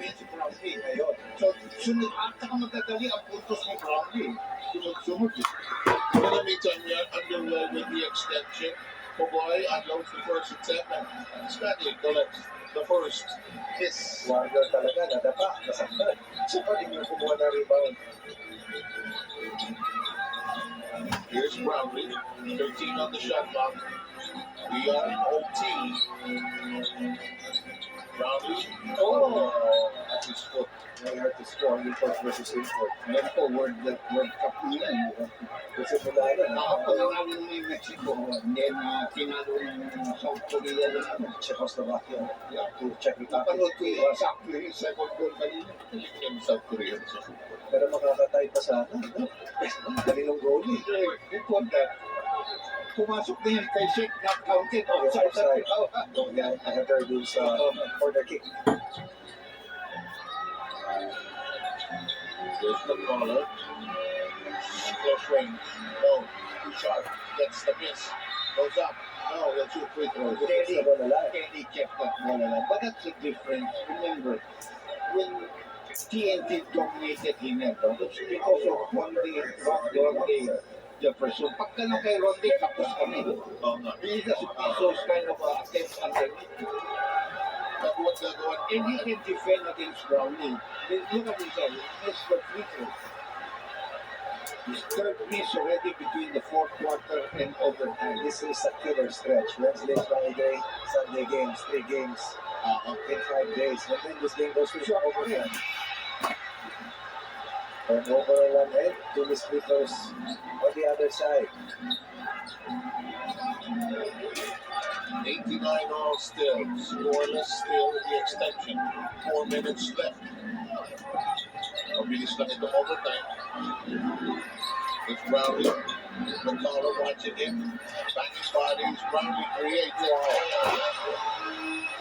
namin si Brownlee ngayon. So, sunod at saka magdadali ang puntos ni Brownlee. Sunod-sunod eh. Meantime, we are underway with the extension. Pogoy unloads the first attempt and Scotty collects the first miss. Wonder talaga, nadapa, nasaktan. Siya pa din yung kumuha na rebound. Here's Brownlee, 13 on the shot clock. We are in OT. Brownlee, At his foot. Ngayon to score yung first versus import. Ngayon po, World Cup nila. Kasi mula na, Nakapangalan ng Mexico. And then, tinalo ng South Korea na Czechoslovakia. To Czech Republic. Napanood ko yung sakto yung second goal kanina. in South Korea. Pero makakatay pa sana. No? Kaninong goalie. Before that, pumasok din yung kay Sheikh, not counted. Outside. Yan, header dun sa corner kick. There's the caller. Close range. No. Too sharp. Gets the miss. Goes up. No, the 2 free throws. Sa bola lang. Kenny kept that ball alive. But that's the difference. Remember, when TNT dominated him, it's because of Ronde Jefferson. Pagka lang kay Ronde, tapos kami. He doesn't have those kind of attempts underneath. But what's the going? And he can defend against Brownlee. Look at his head. He missed the free throw. His third miss already between the fourth quarter and overtime. This is a killer stretch. Wednesday, Friday, Sunday games, 3 games in 5 days. And then this game goes to overtime. And overall 1 head, 2 missed free throws on the other side. 89 all still. Scoreless still in the extension. 4 minutes left. Mabilis lang itong overtime. It's Brownlee. McCullough watching him. Banging bodies. Brownlee creates.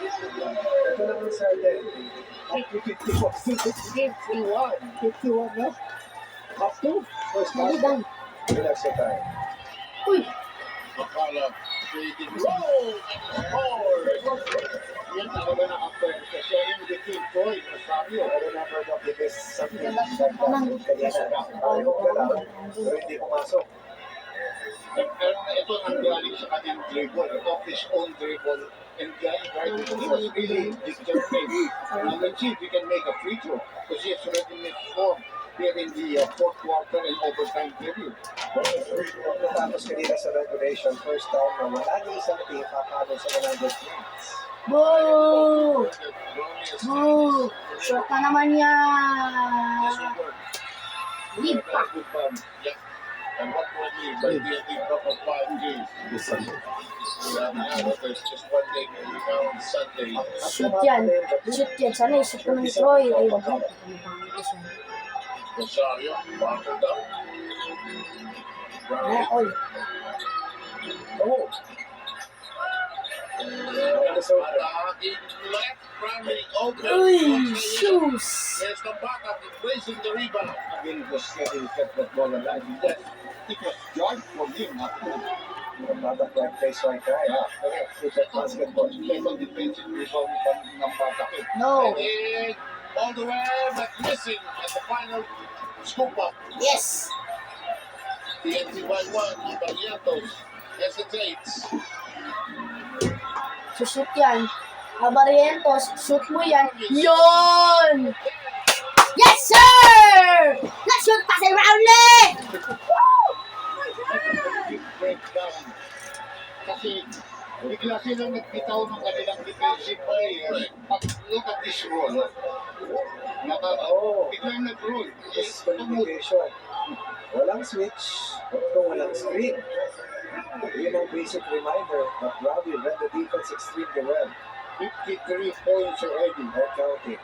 Ito lang ang certain. 51 na. Up to. First Hindi half, done. relax your time. Uy! McCullough creating roll and scores. Yan talaga naka-perfect. Siya yung between Troy, Rosario. I remember that he missed something like that kanina. Ayaw ka lang, pero hindi pumasok. Pero ito ang galing sa kanyang dribble. Off his own dribble. And guy, right, he was really determined. And let's see if he can make a free throw. Because he has already made 4 here in the fourth quarter and overtime period. Kung natapos kanina sa regulation, first time na wala na isang team papalo sa 100 points. Boo! Brownlee is Boo! Short na naman yan! Lead pa. Yeah. And what will lead by the end of 5 games? There's just 1 game now on Sunday. Shoot yan. Shoot yan. Sana isip ko ng Troy. Ay, wag mo. Rosario, bottled up. Ah, Brownlee. oy. Oh! Attacking left, Brownlee open. Uy! Shoes! There's the backup, raising the rebound. Again, it was steady, kept that ball alive. Yes, it was George for him. Batak like face right guy. It's a basketball. Second defensive rebound ng Batak. No! And all the way, but missing at the final scoop up. Yes! TNT by 1, Barrientos hesitates. Sushoot yan. Barrientos, shoot mo yan. Yon! Yes, sir! Na-shoot pa si Brownlee! Breakdown. Kasi bigla silang nagbitaw ng kanilang defensive player. Look at this roll. Biglang nag-roll. Miscommunication. Walang switch, kung walang screen. Yun ang basic reminder that Robbie read the defense extremely well. 53 points already. And counting.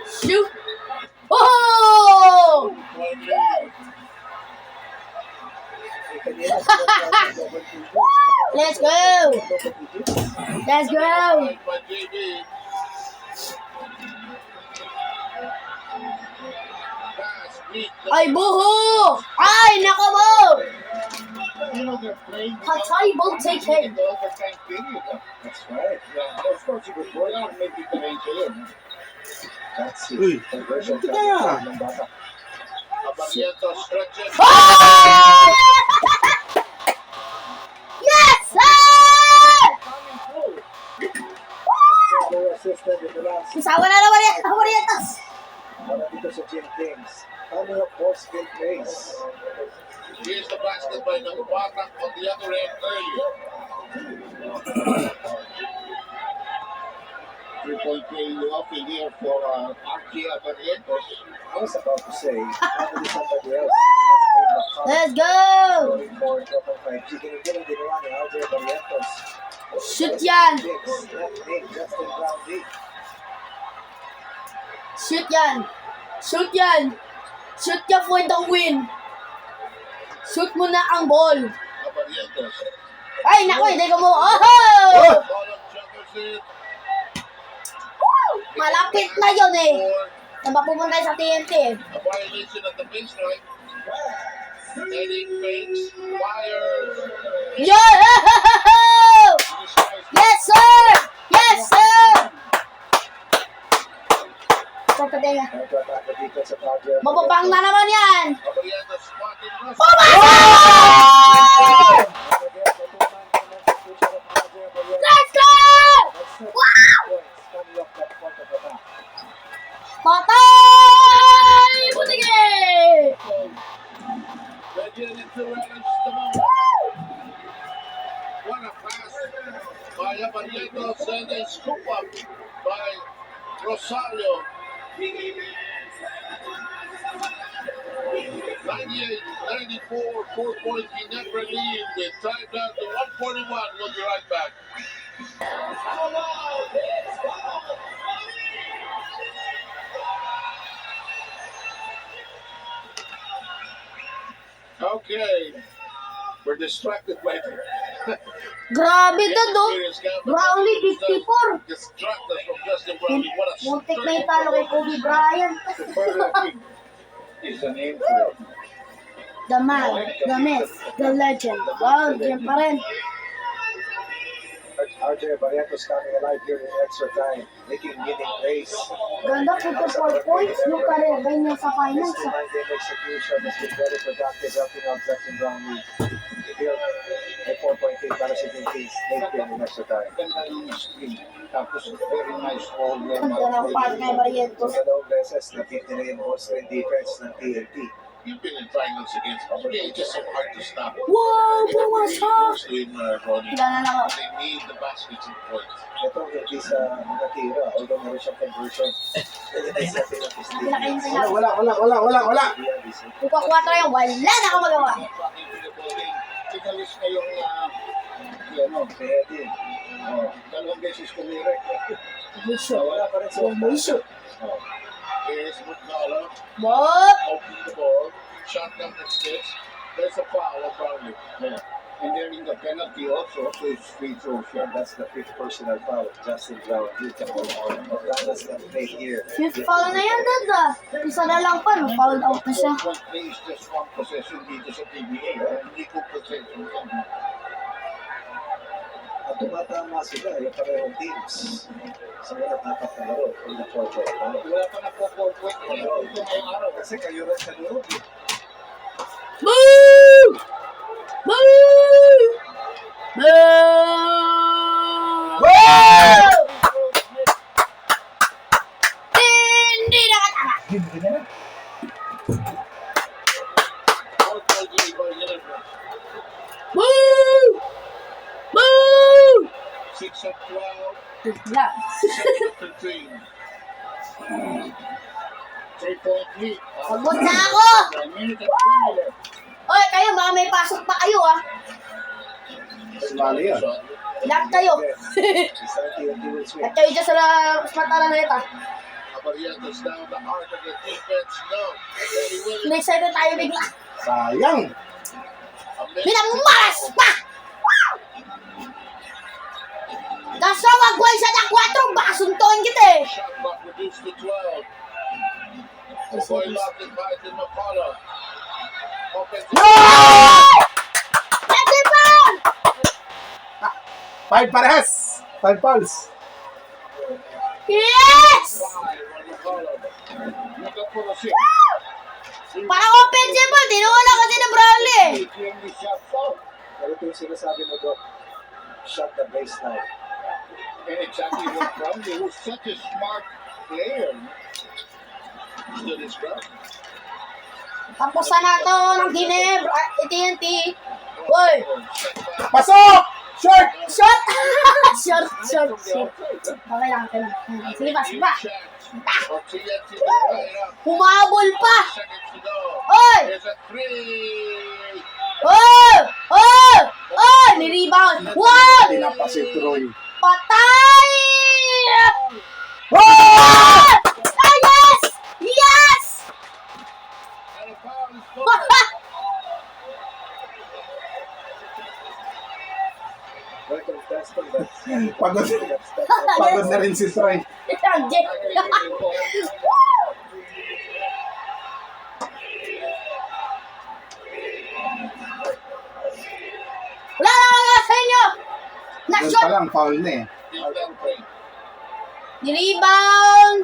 Shoot! Oh! Let's go! Let's go! By JB. Pass, beat, Ay, buho! Ay, nako mo! You know, they're playing Patay Boteke. the overtime period. That's right. Yeah, of course, you would work on may differential yun. That's Uy. it. Conversion Kaya. ng bata. Abarientos stretches. Oh! Yes, sir! Their assistant in the last Isawa na naman yan, Marientos. para dito sa Jim Kings. Coming up for spin place. Here's the basket by Nagubatak on the other end early. 3-point play off in here for Archie Abarientos. I was about to say, probably somebody else. Not named McConnell. Let's go! Scoring for Triple 5G. Ganun din ginawa ni RJ Barrientos. Shoot yan! Kings, not named Justin Brown D. Shoot yan! Shoot yan! Shoot yan for the win! Shoot mo na ang ball! Abarientos. Ay, naku, hindi ko mo. Oh! Ball of Jefferson. Malapit na yun eh. For Na mapupunta sa TNT eh. a violation at the baseline. Heading fakes. Fires. Yo! Yes, sir! Yes, sir! Sa tadenga. Nag-attack na dito sa Padre. Mababang na naman yan! Abarientos spotted. Let's go! Patay! Butige! They're getting into relish the moment. What a pass by Abarientos and a scoop up by Rosario. 98-94, 4-point Ginebra lead with time down to 141. We'll be right back. Okay, we're distracted by Grabe to do. Brownlee 54. Distract us from Justin Brownlee. What a Muntik na italo kay Kobe Bryant. Is the name for it. The man, the myth, the legend. Wow, yan pa rin. RJ Barrientos coming alive here in extra time, making winning plays. Ganda, 54 points. Yung career, ganyan sa finals. His command game execution has been very productive, helping out Justin Brownlee. He built a 4-point lead para sa Jim Kings late game in extra time. Ganda yung screen. Tapos very nice all Ganda ng part kay So Barrientos. dalawang beses na beat nila yung all-strength defense ng TNT. You've been in finals against Australia. It's just so hard to stop. Wow, bumasak! Close to him, Ronnie. Kailangan lang ako. They need the baskets and points. Ito hindi sa natira, although meron siyang conversion. Ay, setting up his team. Pinakain sila. Wala. Kung kakuha tayo, wala na ako magawa. Tinalis na yung Pwede. dalawang beses kumira. Wala pa rin sa Bumiso. Here's Mutala. What? Open the ball. Shotgun that sticks. There's a foul on Brownlee. Yeah. And then in the penalty also, so it's free throw Yeah, shot. that's the fifth personal foul. Justin Brown, that's the play here. Fifth foul na yan, Dada. Isa na lang pa, no? Foul out na siya. One play is just one possession dito sa PBA. Hindi ko possession yan. At tumatama sila, yung parehong teams. Sa mga tapat na laro, in the fourth quarter. Wala pa na po 4 point. Ito ngayong araw. Kasi kayo rin sa loob. Boo! Boo! Boo! Hindi nakatama. Foul ball game by Ginebra. Boo! Boo! 6 of 12. Wala. 7 of 13. 3-point lead. Sabot na ako! 1 minute and 3 left. Oy, kayo, baka may pasok pa kayo, ah. Sumali yan. Lahat kayo. Isa TNT will swing. Lahat kayo dyan sa matalan na ito. Abarientos down the heart of the defense. No. Very well. Na-excited tayo bigla. Sayang. Pinamalas pa! Kaso wag siya ng 4, baka suntuin kita eh. Shot clock reduced to 12. Boy locked it by the McCullough. Offensive. 5 parehas. 5 fouls. Yes! Look up for the shit. Parang offensive ball. Tinula kasi na Brawley eh. He clearly shot foul. Pero ito yung sinasabi mo, Doc. Shot the baseline. And exactly what Brownlee, who's such a smart player, stood his ground. Tapos na to ng Ginebra. TNT. Uy! Pasok! Short! Shot! Short. Okay lang. Sige pa. Or TNT to play it up. Humabol pa. Seconds to go. Oy! There's a three. Oh! Nirebound. Wow! Tinapa si Troy. Patay! Oh! Ah, yes! Yes! And a foul is called. Well, contestant, that's... Pagod. That's Pagod na rin si Troy. Wala na mga sa inyo! Doon Na-shot! pa lang, foul na eh. He's that three. Nirebound!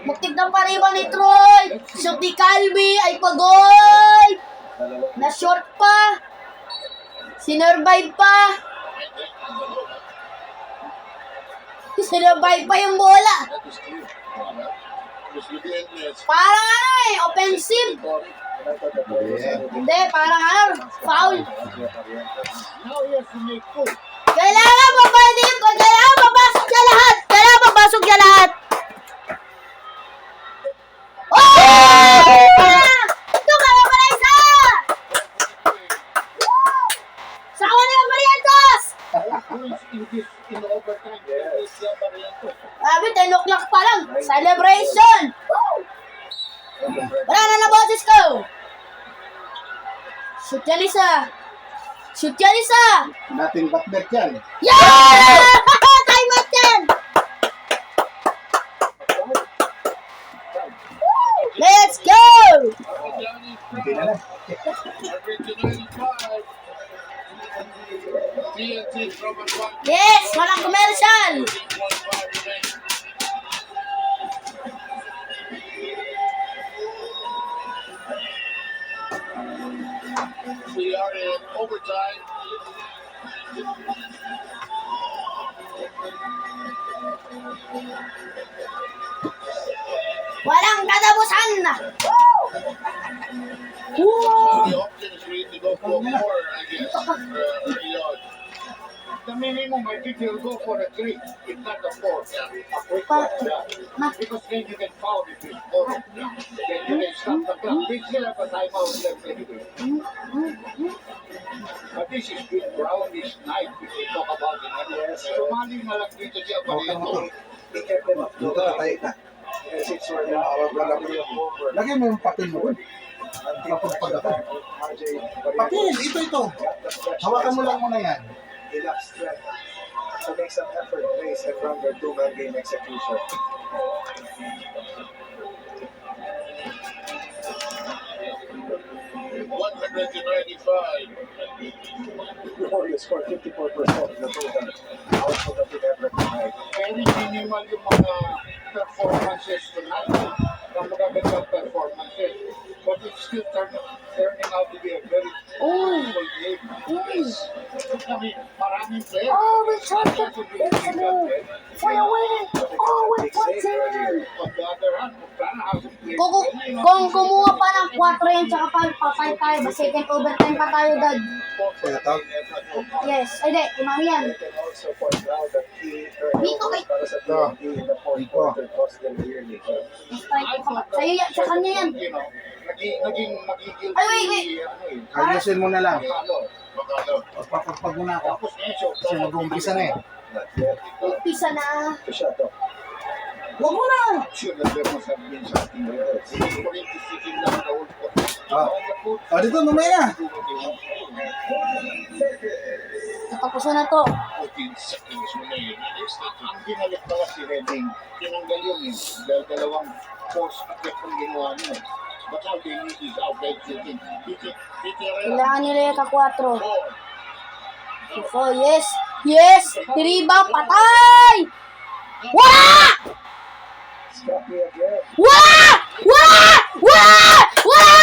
Muktik ng pariba ni Troy! Shoot ni Calvi ay pagol! Na-short pa! Sinurvive pa! Sinurvive pa yung bola! That is clear. It was within this. Parang ano eh, offensive! Hindi, parang ano, foul! Now he has to make two. Kailangan mapaldim ko! Kailangan mapasok niya lahat! Kailangan mapasok niya lahat! Oh! Ito ka na pala isa! Sa awan naman Barrientos! In overtime, it's Barrientos. Sabi, 10 o'clock pa lang! Celebration! Wala na na boses ko! Shoot yan isa! Shoot yan isa! Nothing but net yan. Yeah! Time out yan! Let's go! Hindi na lang. TNT from a one. Yes! Walang commercial! We are in overtime. Walang katapusan! The option is really to go for more, I guess, early on. The minimum, I think you'll go for a 3, if not a 4. A quick one, Ma- because then you can foul if you score. Then you can stop the clock. They still have a timeout left anyway. But this is good ground this night if we talk about it. Yes. Sumali na lang dito siya pa rin. He kept them up. Dito na tayo na. Yes, it's for now. Over. Lagay mo yung papel mo. Kapag ako. RJ Papel, ito. Hawakan mo lang muna yan. enough strength to make some effort plays and run their two-man game execution. The Warriors scored 54% of the total output of the effort tonight. Very minimal yung mga performances tonight. Ang magagandang performances. But it's still turning out to be a very beautiful game. Yes. I mean, maraming players. Oh, we shot it! It's a move! For the win! Oh, we put it! On the other hand, Montana hasn't played Kung kumuha pa ng 4 yun, tsaka papay tayo, ba second overtime pa tayo, Dad. Kaya tawag. Yes, ay di, umami yan. They can also point out that key Dito kay... para sa TNT in the fourth quarter cost them dearly. Strike ko ka. Sa'yo yan, sa kanya yan. You know, naging magiging Ay, wait. Ayusin mo na lang. Makalo. Pagpapag muna ako. Tapos ngayon, Kasi mag-umpisa na eh. Not yet. Umpisa na. To shut up. Huwag mo na! sure that there must have been something else. For him to sit in down the whole Ah. O, dito, mamaya na. Natapusan na to. 14 seconds remaining. Ang ginalik pala si Redding, tinanggal yun eh. Dahil dalawang force attack ang ginawa niya. But all they need is outside shooting. Kailangan nila yung ka-4. So, yes. Yes! Rebound, patay! Wala! Scrappy again. Wala! Wala! Wala! Wala!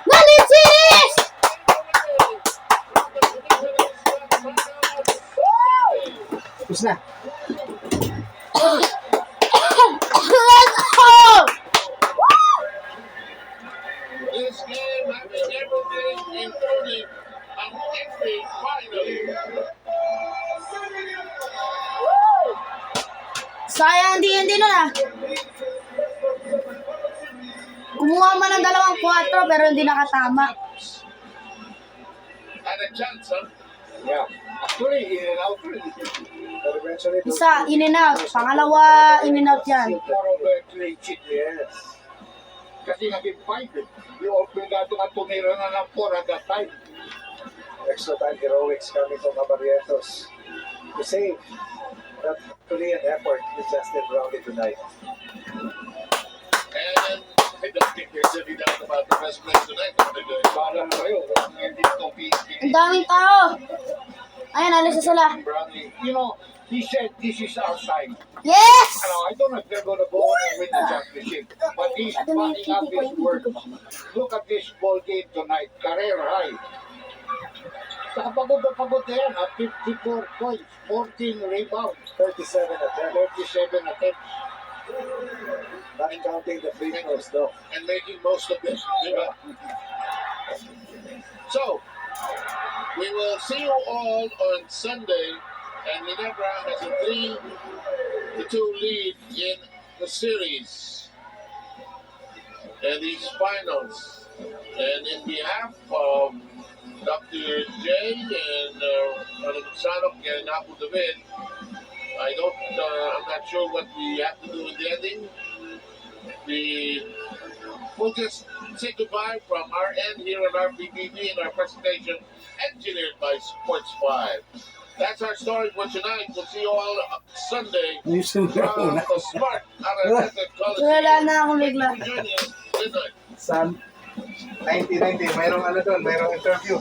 Nalitis! Tapos na. This game having everything, including an entry finally. Sayang hindi nun ah. Kumuha man ng 2-4 pero hindi nakatama. And a chance, huh? Yeah. Actually, in and out, But eventually, Isa, in and out. Pangalawa, in and out yan. more of a clean sheet. yes. Kasi naging 5 eh. Yung obligado ka tumira na ng 4 at that time. Extra time heroics coming from Cabarrientos to save. But actually an effort with Justin Brownlee tonight. And I don't think there's any doubt about the best player tonight. Bahala na kayo. Hindi ito Ang daming tao. Ayan, alis na sila. Brownlee. You know, he said this is our time. Yes! I don't know if they're going to go on and win the championship, but he's backing up his word. Look at this ball game tonight, career high. Saka pagod na pagod na yan, 54 points, 14 rebounds, 37 attempts. 37 attempts, Not counting the free throws though. and making most of them. Diba? So, we will see you all on Sunday, and Ginebra has a 3-2 lead in the series and these finals. And in behalf of Dr. J and Sanok and Abu David, I'm not sure what we have to do in the ending. We'll just say goodbye from our end here at RPTV and our presentation engineered by Sports 5. That's our story for tonight. We'll see you all Sunday Ayusin mo from na. the Smart Arrowhead College. Wala na akong bigla. Thank you for joining us. Good night. San 1990, mayroong ano doon, mayroong interview.